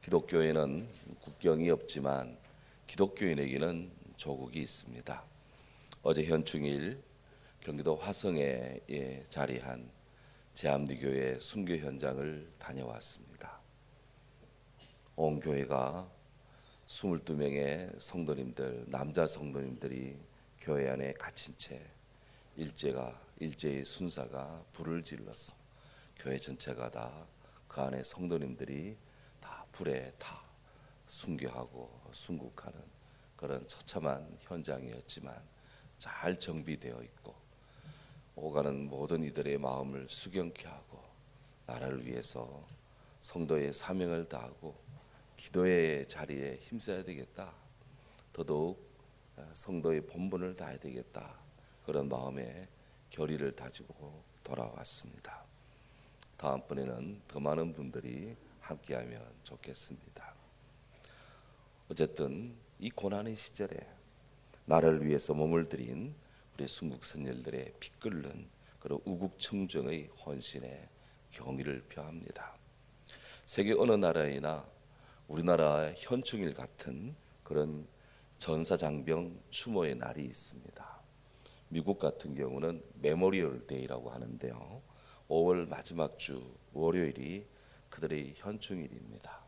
기독교에는 국경이 없지만 기독교인에게는 조국이 있습니다. 어제 현충일 경기도 화성에 자리한 제암리교회 순교 현장을 다녀왔습니다. 온 교회가 22명의 성도님들, 남자 성도님들이 교회 안에 갇힌 채 일제의 순사가 불을 질러서 교회 전체가 다 그 안에 성도님들이 다 불에 타 순교하고 순국하는 그런 처참한 현장이었지만 잘 정비되어 있고 오가는 모든 이들의 마음을 수경케 하고 나라를 위해서 성도의 사명을 다하고 기도의 자리에 힘써야 되겠다. 더더욱 성도의 본분을 다해야 되겠다. 그런 마음에 결의를 다지고 돌아왔습니다. 다음번에는 더 많은 분들이 함께하면 좋겠습니다. 어쨌든 이 고난의 시절에 나라를 위해서 몸을 들인 우리 순국 선열들의 피 끓는 그런 우국청정의 헌신에 경의를 표합니다. 세계 어느 나라이나 우리나라 현충일 같은 그런 전사장병 추모의 날이 있습니다. 미국 같은 경우는 메모리얼 데이라고 하는데요. 5월 마지막 주 월요일이 그들의 현충일입니다.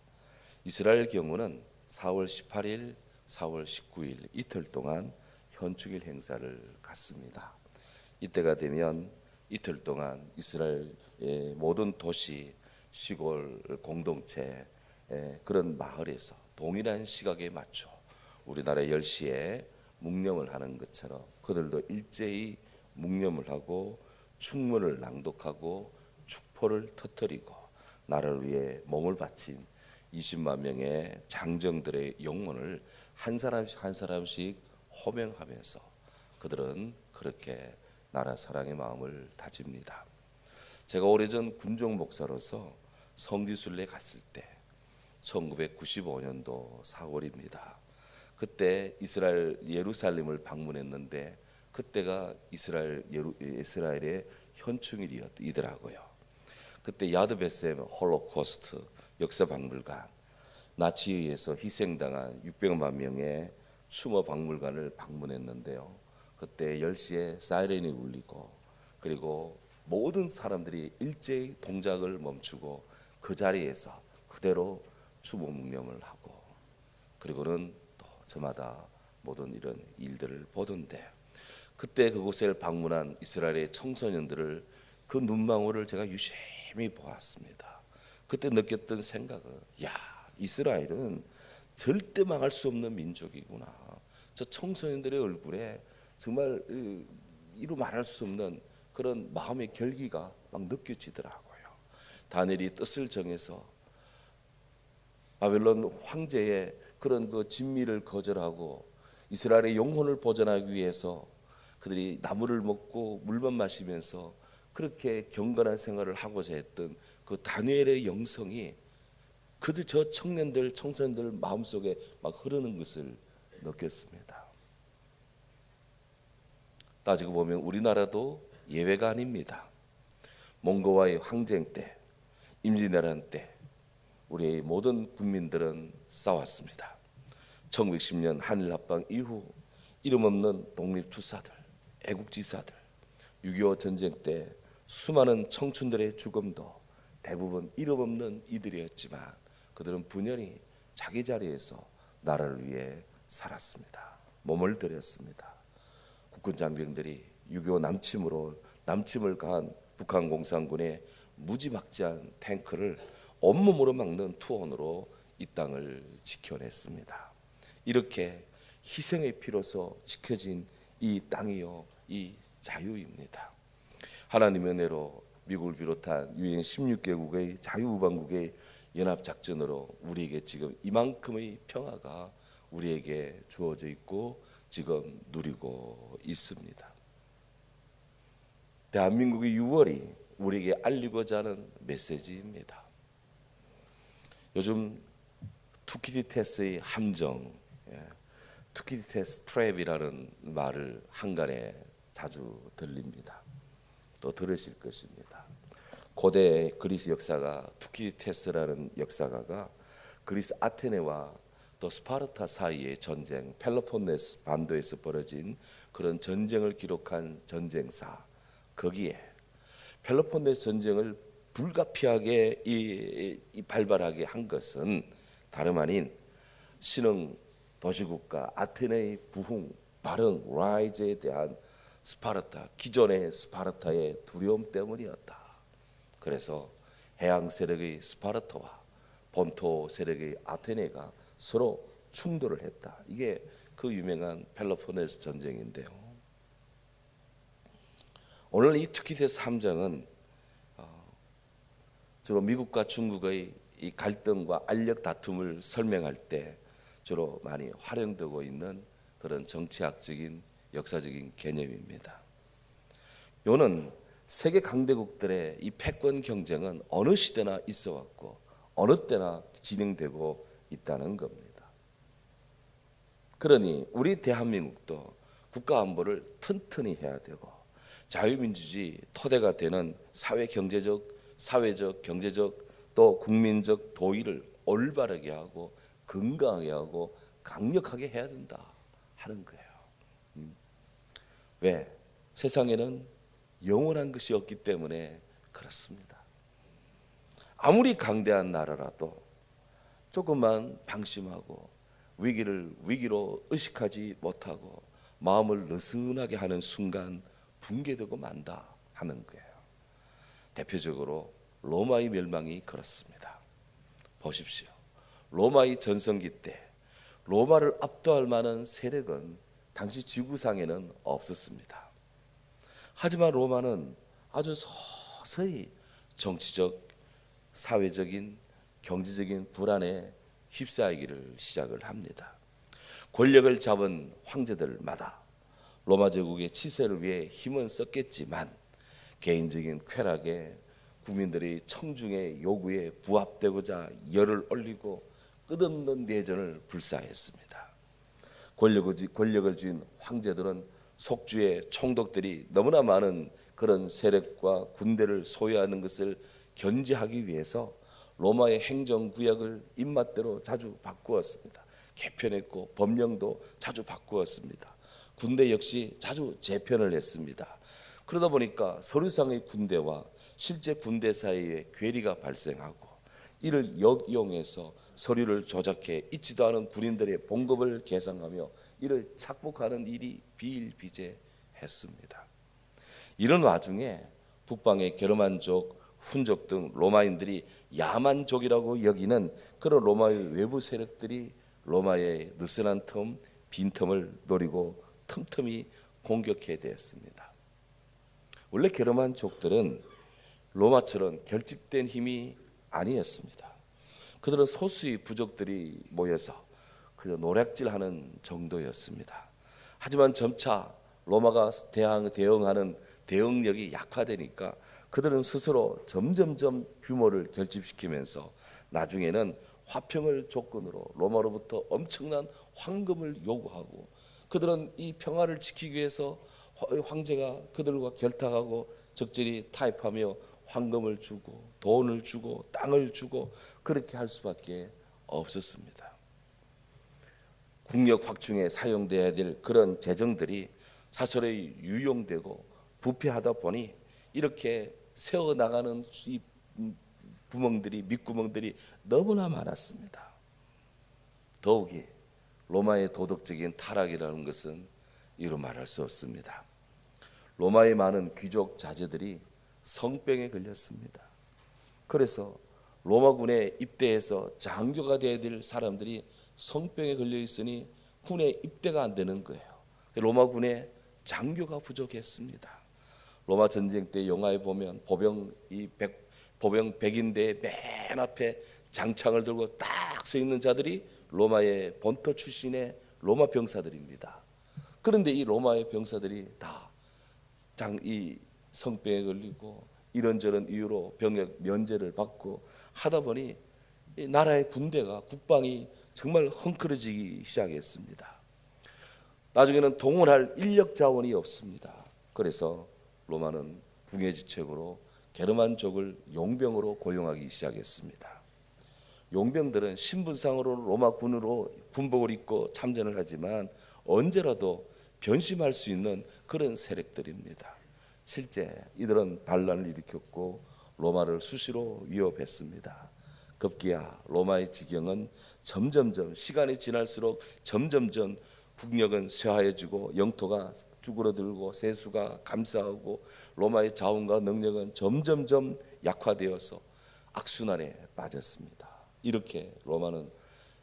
이스라엘 경우는 4월 18일, 4월 19일 이틀 동안 현충일 행사를 갖습니다. 이때가 되면 이틀 동안 이스라엘의 모든 도시, 시골 공동체 그런 마을에서 동일한 시각에 맞춰 우리나라 10시에 묵념을 하는 것처럼 그들도 일제히 묵념을 하고 충문을 낭독하고 축포를 터뜨리고 나라를 위해 몸을 바친 20만 명의 장정들의 영혼을 한 사람씩 한 사람씩 호명하면서 그들은 그렇게 나라 사랑의 마음을 다집니다. 제가 오래전 군종 목사로서 성지순례 갔을 때 1995년도 4월입니다. 그때 이스라엘 예루살렘을 방문했는데 그때가 이스라엘의 현충일이더라고요. 그때 야드베셈 홀로코스트 역사박물관, 나치에 의해서 희생당한 600만 명의 추모 박물관을 방문했는데요. 그때 10시에 사이렌이 울리고 그리고 모든 사람들이 일제히 동작을 멈추고 그 자리에서 그대로 추모 묵념을 하고 그리고는 또 저마다 모든 이런 일들을 보던데 그때 그곳을 방문한 이스라엘의 청소년들을 그 눈망울을 제가 유심히 보았습니다. 그때 느꼈던 생각은 이스라엘은 절대 망할 수 없는 민족이구나. 저 청소년들의 얼굴에 정말 이루 말할 수 없는 그런 마음의 결기가 막 느껴지더라고요. 다니엘이 뜻을 정해서 바벨론 황제의 그런 그 진미를 거절하고 이스라엘의 영혼을 보존하기 위해서 그들이 나무를 먹고 물만 마시면서 그렇게 경건한 생활을 하고자 했던 그 다니엘의 영성이 그들 저 청소년들 마음속에 막 흐르는 것을 느꼈습니다. 따지고 보면 우리나라도 예외가 아닙니다. 몽고와의 항쟁 때, 임진왜란 때 우리의 모든 국민들은 싸웠습니다. 1910년 한일합방 이후 이름 없는 독립투사들, 애국지사들, 6.25 전쟁 때 수많은 청춘들의 죽음도 대부분 이름 없는 이들이었지만 그들은 분연히 자기 자리에서 나라를 위해 살았습니다. 몸을 들였습니다. 국군 장병들이 6.25 남침을 가한 북한 공산군의 무지막지한 탱크를 온몸으로 막는 투혼으로 이 땅을 지켜냈습니다. 이렇게 희생의 피로서 지켜진 이 땅이요 이 자유입니다. 하나님의 은혜로 미국을 비롯한 유엔 16개국의 자유우방국의 연합작전으로 우리에게 지금 이만큼의 평화가 우리에게 주어져 있고 지금 누리고 있습니다. 대한민국의 6월이 우리에게 알리고자 하는 메시지입니다. 요즘 투키디테스의 함정, 투키디테스 트랩이라는 말을 한간에 자주 들립니다. 또 들으실 것입니다. 고대 그리스 역사가 투키디테스라는 역사가가 그리스 아테네와 또 스파르타 사이의 전쟁, 펠로폰네스 반도에서 벌어진 그런 전쟁을 기록한 전쟁사, 거기에 펠로폰네스 전쟁을 불가피하게 발발하게 한 것은 다름 아닌 신흥 도시국가 아테네의 부흥, 발흥, 라이즈에 대한 스파르타, 기존의 스파르타의 두려움 때문이었다. 그래서 해양 세력의 스파르타와 본토 세력의 아테네가 서로 충돌을 했다. 이게 그 유명한 펠로폰네스 전쟁인데요. 오늘 이 투키디스 함정은 주로 미국과 중국의 이 갈등과 알력 다툼을 설명할 때 주로 많이 활용되고 있는 그런 정치학적인 역사적인 개념입니다. 요는 세계 강대국들의 이 패권 경쟁은 어느 시대나 있어 왔고 어느 때나 진행되고 있다는 겁니다. 그러니 우리 대한민국도 국가 안보를 튼튼히 해야 되고 자유민주주의 토대가 되는 사회적, 경제적 또 국민적 도의를 올바르게 하고 건강하게 하고 강력하게 해야 된다 하는 거예요. 왜? 세상에는 영원한 것이 없기 때문에 그렇습니다. 아무리 강대한 나라라도 조금만 방심하고 위기로 의식하지 못하고 마음을 느슨하게 하는 순간 붕괴되고 만다 하는 거예요. 대표적으로 로마의 멸망이 그렇습니다. 보십시오. 로마의 전성기 때 로마를 압도할 만한 세력은 당시 지구상에는 없었습니다. 하지만 로마는 아주 서서히 정치적, 사회적인, 경제적인 불안에 휩싸이기를 시작을 합니다. 권력을 잡은 황제들마다 로마 제국의 치세를 위해 힘은 썼겠지만 개인적인 쾌락에 국민들의 청중의 요구에 부합되고자 열을 올리고 끝없는 내전을 불사했습니다. 권력을 쥔 황제들은 속주의 총독들이 너무나 많은 그런 세력과 군대를 소유하는 것을 견제하기 위해서 로마의 행정구역을 입맛대로 자주 바꾸었습니다. 개편했고 법령도 자주 바꾸었습니다. 군대 역시 자주 재편을 했습니다. 그러다 보니까 서류상의 군대와 실제 군대 사이에 괴리가 발생하고 이를 역이용해서 서류를 조작해 있지도 않은 군인들의 봉급을 계산하며 이를 착복하는 일이 비일비재했습니다. 이런 와중에 북방의 게르만족, 훈족 등 로마인들이 야만족이라고 여기는 그런 로마의 외부 세력들이 로마의 느슨한 빈틈을 노리고 틈틈이 공격해 대했습니다. 원래 게르만족들은 로마처럼 결집된 힘이 아니었습니다. 그들은 소수의 부족들이 모여서 그저 노략질하는 정도였습니다. 하지만 점차 로마가 대응하는 대응력이 약화되니까 그들은 스스로 점점점 규모를 결집시키면서 나중에는 화평을 조건으로 로마로부터 엄청난 황금을 요구하고 그들은 이 평화를 지키기 위해서 황제가 그들과 결탁하고 적절히 타협하며 황금을 주고 돈을 주고 땅을 주고 그렇게 할 수밖에 없었습니다. 국력 확충에 사용돼야 될 그런 재정들이 사설에 유용되고 부패하다 보니 이렇게 세워나가는 이 밑구멍들이 너무나 많았습니다. 더욱이 로마의 도덕적인 타락이라는 것은 이루 말할 수 없습니다. 로마의 많은 귀족 자제들이 성병에 걸렸습니다. 그래서 로마군에 입대해서 장교가 되어야 될 사람들이 성병에 걸려 있으니 군에 입대가 안 되는 거예요. 로마군에 장교가 부족했습니다. 로마 전쟁 때 영화에 보면 보병 100인대 맨 앞에 장창을 들고 딱 서 있는 자들이 로마의 본토 출신의 로마 병사들입니다. 그런데 이 로마의 병사들이 다 이 성병에 걸리고 이런저런 이유로 병역 면제를 받고 하다 보니 이 나라의 군대가 국방이 정말 헝클어지기 시작했습니다. 나중에는 동원할 인력 자원이 없습니다. 그래서 로마는 궁예지책으로 게르만족을 용병으로 고용하기 시작했습니다. 용병들은 신분상으로 로마 군으로 군복을 입고 참전을 하지만 언제라도 변심할 수 있는 그런 세력들입니다. 실제 이들은 반란을 일으켰고 로마를 수시로 위협했습니다. 급기야 로마의 지경은 점점점 시간이 지날수록 점점점 국력은 쇠하여지고 영토가 쭈그러들고 세수가 감사하고 로마의 자원과 능력은 점점점 약화되어서 악순환에 빠졌습니다. 이렇게 로마는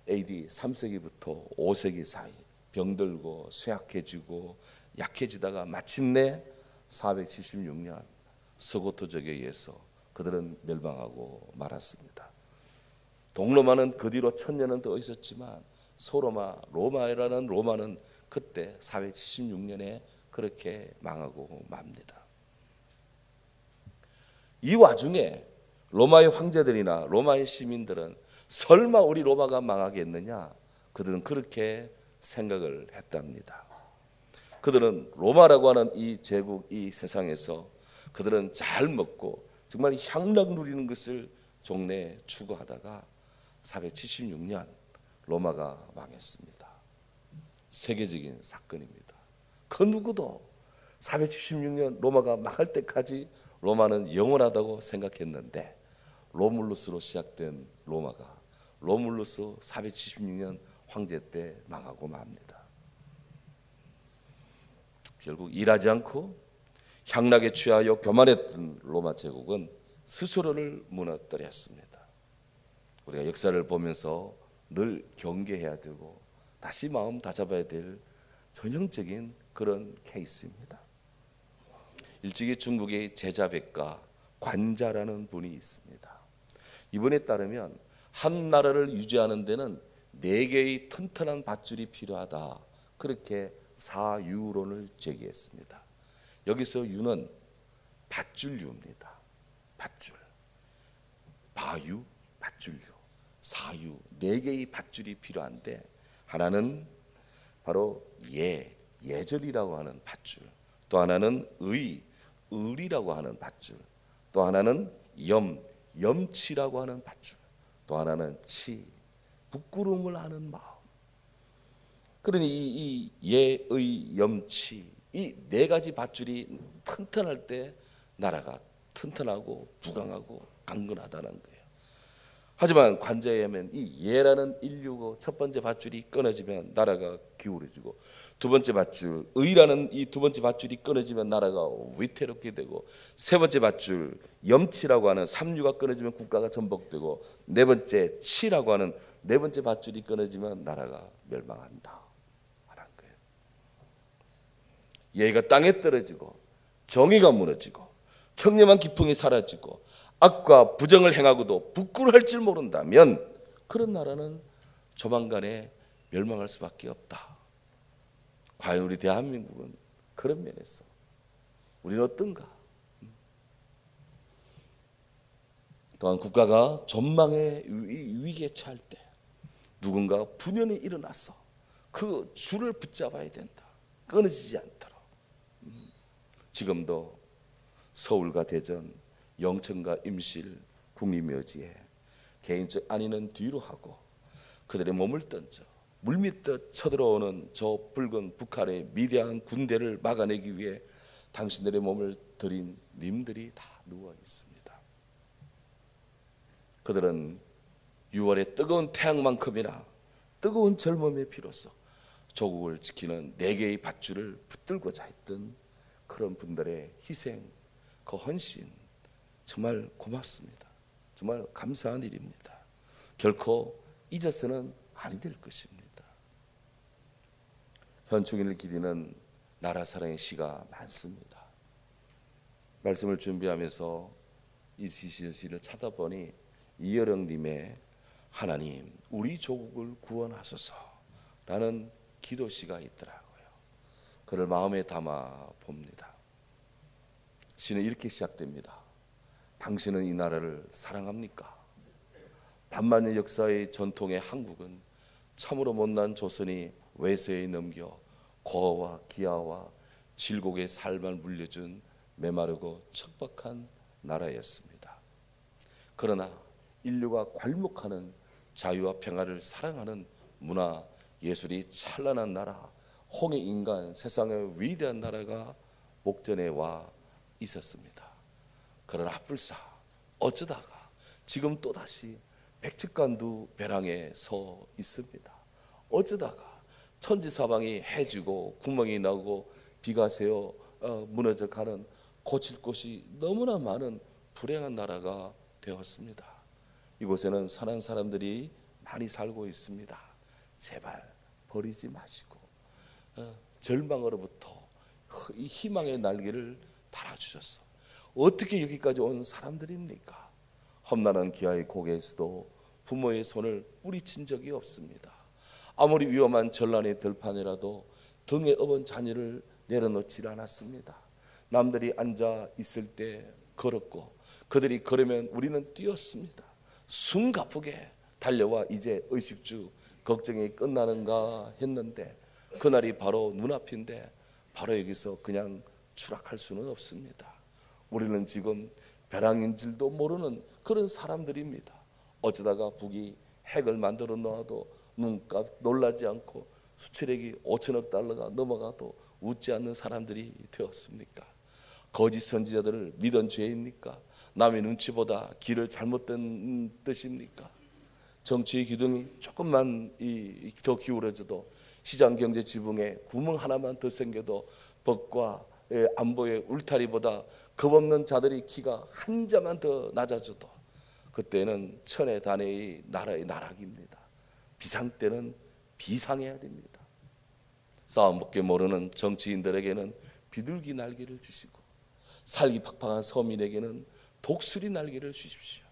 AD 3세기부터 5세기 사이 병들고 쇠약해지고 약해지다가 마침내 476년 스고토족에 의해서 그들은 멸망하고 말았습니다. 동로마는 그 뒤로 1000년은 더 있었지만 로마라는 로마는 그때 476년에 그렇게 망하고 맙니다. 이 와중에 로마의 황제들이나 로마의 시민들은 설마 우리 로마가 망하겠느냐, 그들은 그렇게 생각을 했답니다. 그들은 로마라고 하는 이 제국, 이 세상에서 그들은 잘 먹고 정말 향락 누리는 것을 종래 추구하다가 476년 로마가 망했습니다. 세계적인 사건입니다. 그 누구도 476년 로마가 망할 때까지 로마는 영원하다고 생각했는데 로물루스로 시작된 로마가 로물루스 476년 황제 때 망하고 맙니다. 결국 일하지 않고 향락에 취하여 교만했던 로마 제국은 스스로를 무너뜨렸습니다. 우리가 역사를 보면서 늘 경계해야 되고 다시 마음 다잡아야 될 전형적인 그런 케이스입니다. 일찍이 중국의 제자백가 관자라는 분이 있습니다. 이분에 따르면 한 나라를 유지하는 데는 4개의 튼튼한 밧줄이 필요하다, 그렇게 사유론을 제기했습니다. 여기서 유는 밧줄유입니다. 밧줄, 바유, 밧줄유, 사유, 4개의 밧줄이 필요한데 하나는 바로 예절이라고 하는 밧줄, 또 하나는 의리라고 하는 밧줄, 또 하나는 염치라고 하는 밧줄, 또 하나는 부끄러움을 하는 마음. 그러니 이 예의 염치, 이 4가지 밧줄이 튼튼할 때 나라가 튼튼하고 부강하고 강건하다는 거예요. 하지만 관자에 의하면 이 예라는 인류고 첫 번째 밧줄이 끊어지면 나라가 기울어지고, 두 번째 밧줄 의라는 이 두 번째 밧줄이 끊어지면 나라가 위태롭게 되고, 세 번째 밧줄 염치라고 하는 삼류가 끊어지면 국가가 전복되고, 네 번째 치라고 하는 네 번째 밧줄이 끊어지면 나라가 멸망한다 하는 거예요. 예가 땅에 떨어지고 정의가 무너지고 청렴한 기풍이 사라지고 악과 부정을 행하고도 부끄러워할 줄 모른다면 그런 나라는 조만간에 멸망할 수밖에 없다. 과연 우리 대한민국은 그런 면에서 우리는 어떤가? 또한 국가가 전망의 위기에 처할 때 누군가 분연히 일어나서 그 줄을 붙잡아야 된다. 끊어지지 않도록. 지금도 서울과 대전, 영천과 임실, 국리묘지에 개인적 안위는 뒤로 하고 그들의 몸을 던져 물밑듯 쳐들어오는 저 붉은 북한의 미대한 군대를 막아내기 위해 당신들의 몸을 들인 님들이 다 누워 있습니다. 그들은 6월의 뜨거운 태양만큼이나 뜨거운 젊음의 피로써 조국을 지키는 4개의 밧줄을 붙들고자 했던 그런 분들의 희생, 그 헌신 정말 고맙습니다. 정말 감사한 일입니다. 결코 잊어서는 아니 될 것입니다. 현충일을 기리는 나라 사랑의 시가 많습니다. 말씀을 준비하면서 이 시를 찾아보니 이여령님의 하나님 우리 조국을 구원하소서라는 기도시가 있더라고요. 그를 마음에 담아 봅니다. 시는 이렇게 시작됩니다. 당신은 이 나라를 사랑합니까? 반만년 역사의 전통의 한국은 참으로 못난 조선이 외세에 넘겨 고아와 기아와 질곡의 삶을 물려준 메마르고 척박한 나라였습니다. 그러나 인류가 괄목하는 자유와 평화를 사랑하는 문화 예술이 찬란한 나라, 홍익인간 세상의 위대한 나라가 목전에 와 있었습니다. 그러나 불사 어쩌다가 지금 또다시 백척간두 벼랑에 서 있습니다. 어쩌다가 천지사방이 해지고 구멍이 나고 비가 새어 무너져 가는 고칠 곳이 너무나 많은 불행한 나라가 되었습니다. 이곳에는 선한 사람들이 많이 살고 있습니다. 제발 버리지 마시고 절망으로부터 이 희망의 날개를 달아주셔서 어떻게 여기까지 온 사람들입니까? 험난한 기아의 고개에서도 부모의 손을 뿌리친 적이 없습니다. 아무리 위험한 전란의 들판이라도 등에 업은 자녀를 내려놓지 않았습니다. 남들이 앉아 있을 때 걸었고 그들이 걸으면 우리는 뛰었습니다. 숨가쁘게 달려와 이제 의식주 걱정이 끝나는가 했는데 그날이 바로 눈앞인데 바로 여기서 그냥 추락할 수는 없습니다. 우리는 지금 벼랑인 줄도 모르는 그런 사람들입니다. 어쩌다가 북이 핵을 만들어 놓아도 눈값 놀라지 않고 수출액이 5천억 달러가 넘어가도 웃지 않는 사람들이 되었습니까? 거짓 선지자들을 믿은 죄입니까? 남의 눈치보다 길을 잘못된 뜻입니까? 정치의 기둥이 조금만 더 기울어져도 시장 경제 지붕에 구멍 하나만 더 생겨도 법과 안보의 울타리보다 겁없는 자들이 키가 한 자만 더 낮아져도 그때는 천의 단의 나라의 나락입니다. 비상 때는 비상해야 됩니다. 싸움밖에 모르는 정치인들에게는 비둘기 날개를 주시고 살기 팍팍한 서민에게는 독수리 날개를 주십시오.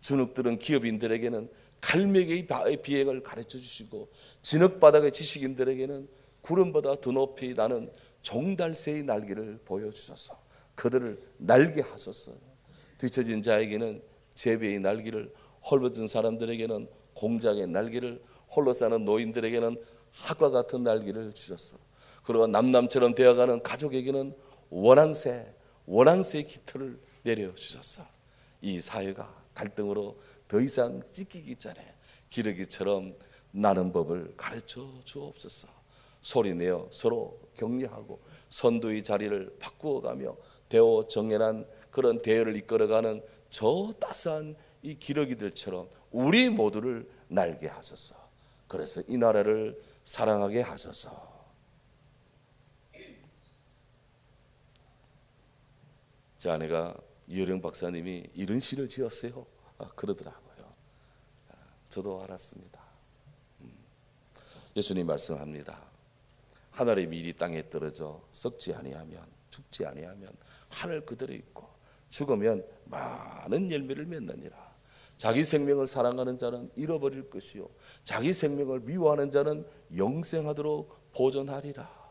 주눅들은 기업인들에게는 갈매기의 비행을 가르쳐 주시고 진흙바닥의 지식인들에게는 구름보다 더 높이 나는 종달새의 날개를 보여주셔서 그들을 날게 하소서. 뒤처진 자에게는 제비의 날개를, 헐벗은 사람들에게는 공작의 날개를, 홀로 사는 노인들에게는 학과 같은 날개를 주셨어. 그리고 남남처럼 되어가는 가족에게는 원앙새의 깃털을 내려주셨어. 이 사회가 갈등으로 더 이상 찢기기 전에 기러기처럼 나는 법을 가르쳐 주옵소서. 소리내어 서로 격려하고 선두의 자리를 바꾸어가며 대오 정연한 그런 대열을 이끌어가는 저 따스한 이 기러기들처럼 우리 모두를 날게 하소서. 그래서 이 나라를 사랑하게 하소서. 제 아내가 이효령 박사님이 이런 시를 지었어요. 그러더라고요. 저도 알았습니다. 예수님 말씀합니다. 하늘의 밀이 땅에 떨어져 썩지 아니하면, 죽지 아니하면 하늘 그대로 있고 죽으면 많은 열매를 맺느니라. 자기 생명을 사랑하는 자는 잃어버릴 것이요 자기 생명을 미워하는 자는 영생하도록 보존하리라.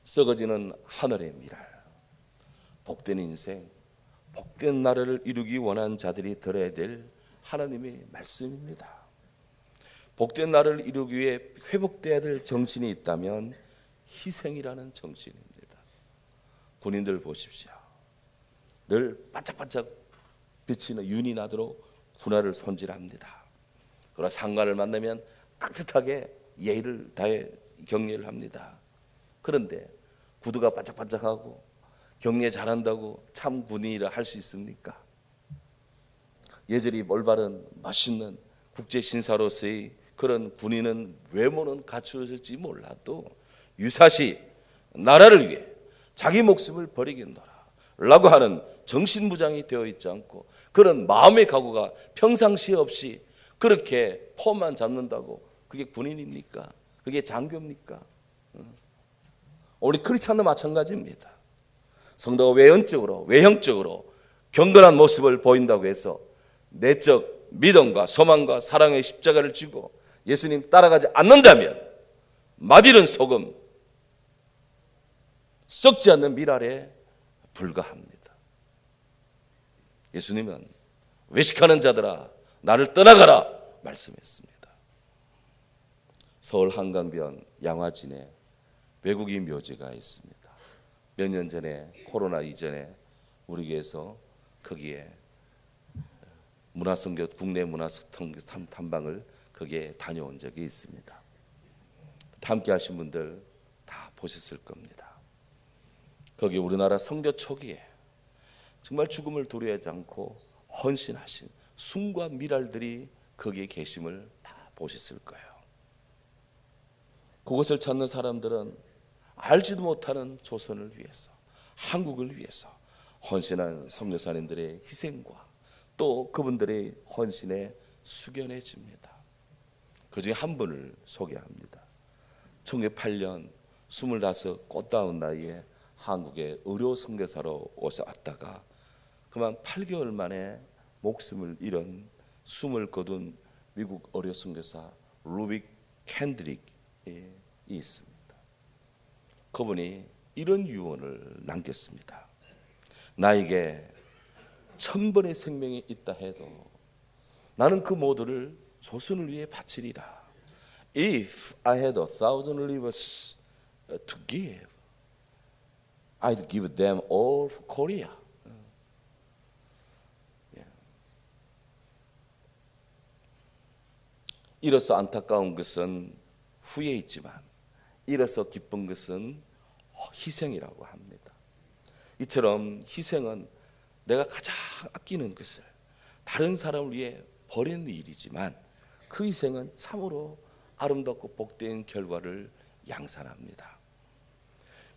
썩어지는 하늘의 밀알, 복된 인생, 복된 나라를 이루기 원하는 자들이 들어야 될 하나님의 말씀입니다. 복된 나라를 이루기 위해 회복돼야 될 정신이 있다면 희생이라는 정신입니다. 군인들 보십시오. 늘 반짝반짝 비치는 윤이 나도록 군화를 손질합니다. 그러나 상관을 만나면 깍듯하게 예의를 다해 격려를 합니다. 그런데 구두가 반짝반짝하고 격려 잘한다고 참 군인이라 할 수 있습니까? 예절이 올바른 멋있는 국제 신사로서의 그런 군인은 외모는 갖추어질지 몰라도 유사시 나라를 위해 자기 목숨을 버리겠노라라고 하는 정신무장이 되어 있지 않고 그런 마음의 각오가 평상시에 없이 그렇게 폼만 잡는다고 그게 군인입니까? 그게 장교입니까? 우리 크리스찬도 마찬가지입니다. 성도가 외형적으로 경건한 모습을 보인다고 해서 내적 믿음과 소망과 사랑의 십자가를 지고 예수님 따라가지 않는다면 맛있는 소금, 썩지 않는 밀알에 불과합니다. 예수님은 외식하는 자들아 나를 떠나가라 말씀했습니다. 서울 한강변 양화진에 외국인 묘지가 있습니다. 몇 년 전에 코로나 이전에 우리 교회에서 거기에 국내 문화선교 탐방을 거기에 다녀온 적이 있습니다. 함께 하신 분들 다 보셨을 겁니다. 거기 우리나라 선교 초기에 정말 죽음을 두려워하지 않고 헌신하신 순과 미랄들이 거기에 계심을 다 보셨을 거예요. 그것을 찾는 사람들은 알지도 못하는 조선을 위해서, 한국을 위해서 헌신한 선교사님들의 희생과 또 그분들의 헌신에 숙연해집니다. 그중에 한 분을 소개합니다. 1908년 25 꽃다운 나이에 한국에 의료 선교사로 왔다가 그만 8개월 만에 목숨을 잃은 숨을 거둔 미국 의료 선교사 루빅 캔드릭이 있습니다. 그분이 이런 유언을 남겼습니다. 나에게 1000번의 생명이 있다 해도 나는 그 모두를 조선을 위해 바치리라. If I had 1,000 livers to give, I'd give them all for Korea. 이로써 안타까운 것은 후에 있지만 이로써 기쁜 것은 희생이라고 합니다. 이처럼 희생은 내가 가장 아끼는 것을 다른 사람을 위해 버리는 일이지만 그 희생은 참으로 아름답고 복된 결과를 양산합니다.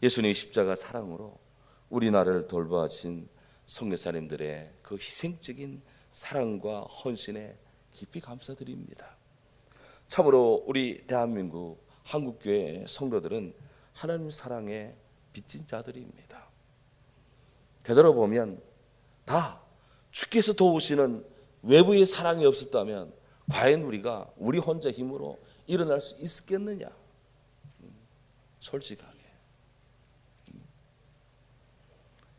예수님의 십자가 사랑으로 우리나라를 돌봐주신 선교사님들의 그 희생적인 사랑과 헌신에 깊이 감사드립니다. 참으로 우리 대한민국 한국교회 성도들은 하나님 사랑의 빚진 자들입니다. 되돌아보면 다 주께서 도우시는 외부의 사랑이 없었다면 과연 우리가 우리 혼자 힘으로 일어날 수 있었겠느냐? 솔직하게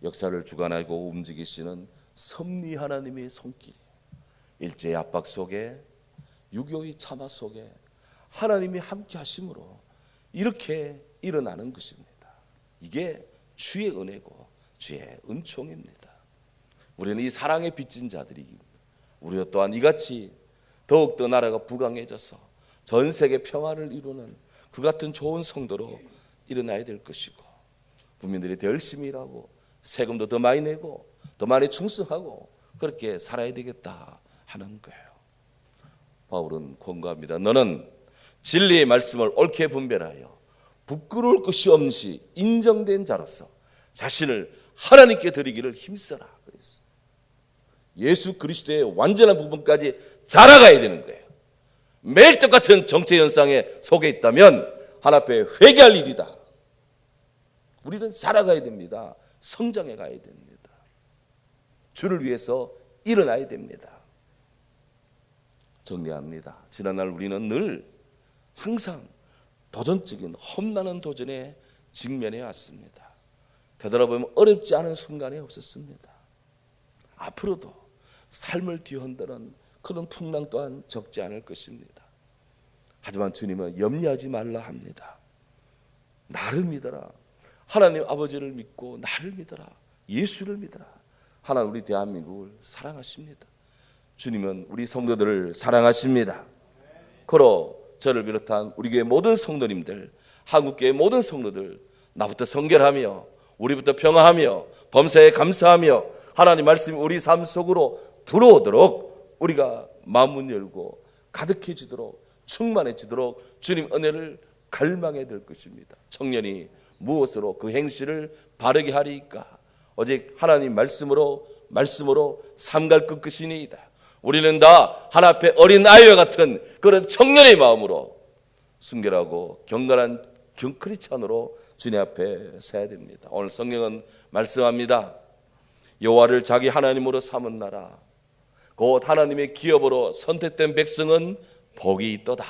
역사를 주관하고 움직이시는 섭리 하나님의 손길이 일제의 압박 속에 6.25의 참화 속에 하나님이 함께 하심으로 이렇게 일어나는 것입니다. 이게 주의 은혜고 주의 은총입니다. 우리는 이 사랑에 빚진 자들이 우리가 또한 이같이 더욱더 나라가 부강해져서 전 세계 평화를 이루는 그 같은 좋은 성도로 일어나야 될 것이고 국민들이 더 열심히 일하고 세금도 더 많이 내고 더 많이 충성하고 그렇게 살아야 되겠다 하는 거예요. 바울은 권고합니다. 너는 진리의 말씀을 옳게 분별하여 부끄러울 것이 없이 인정된 자로서 자신을 하나님께 드리기를 힘써라. 그랬어요. 예수 그리스도의 완전한 부분까지 자라가야 되는 거예요. 매일 똑같은 정체 현상에 속해 있다면 하나님께 회개할 일이다. 우리는 자라가야 됩니다. 성장해 가야 됩니다. 주를 위해서 일어나야 됩니다. 정리합니다. 지난날 우리는 늘 항상 도전적인 험난한 도전에 직면해 왔습니다. 되돌아보면 어렵지 않은 순간이 없었습니다. 앞으로도 삶을 뒤흔드는 그런 풍랑 또한 적지 않을 것입니다. 하지만 주님은 염려하지 말라 합니다. 나를 믿어라. 하나님 아버지를 믿고 나를 믿어라. 예수를 믿어라. 하나님 우리 대한민국을 사랑하십니다. 주님은 우리 성도들을 사랑하십니다. 그로 저를 비롯한 우리 교회 모든 성도님들, 한국교회 모든 성도들 나부터 성결하며 우리부터 평화하며 범사에 감사하며 하나님 말씀이 우리 삶 속으로 들어오도록 우리가 마음문 열고 가득해지도록 충만해지도록 주님 은혜를 갈망해야 될 것입니다. 청년이 무엇으로 그 행실을 바르게 하리이까? 오직 하나님 말씀으로 삼갈 끝이니이다. 우리는 다 하나 앞에 어린 아이와 같은 그런 청년의 마음으로 순결하고 경건한 크리스찬으로 주님 앞에 서야 됩니다. 오늘 성경은 말씀합니다. 여호와를 자기 하나님으로 삼은 나라 곧 하나님의 기업으로 선택된 백성은 복이 있도다.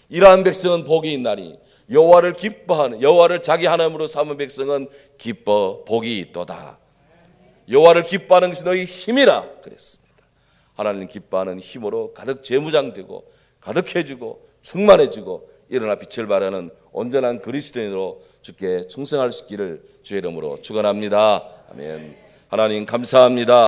이러한 백성은 복이 있나니 여호와를 기뻐하는 여호와를 자기 하나님으로 삼은 백성은 기뻐 복이 있도다. 여호와를 기뻐하는 것이 너희 힘이라 그랬습니다. 하나님 기뻐하는 힘으로 가득 재무장되고 가득해지고 충만해지고 일어나 빛을 발하는 온전한 그리스도인으로 주께 충성할 수 있기를 주의 이름으로 축원합니다. 아멘. 하나님 감사합니다.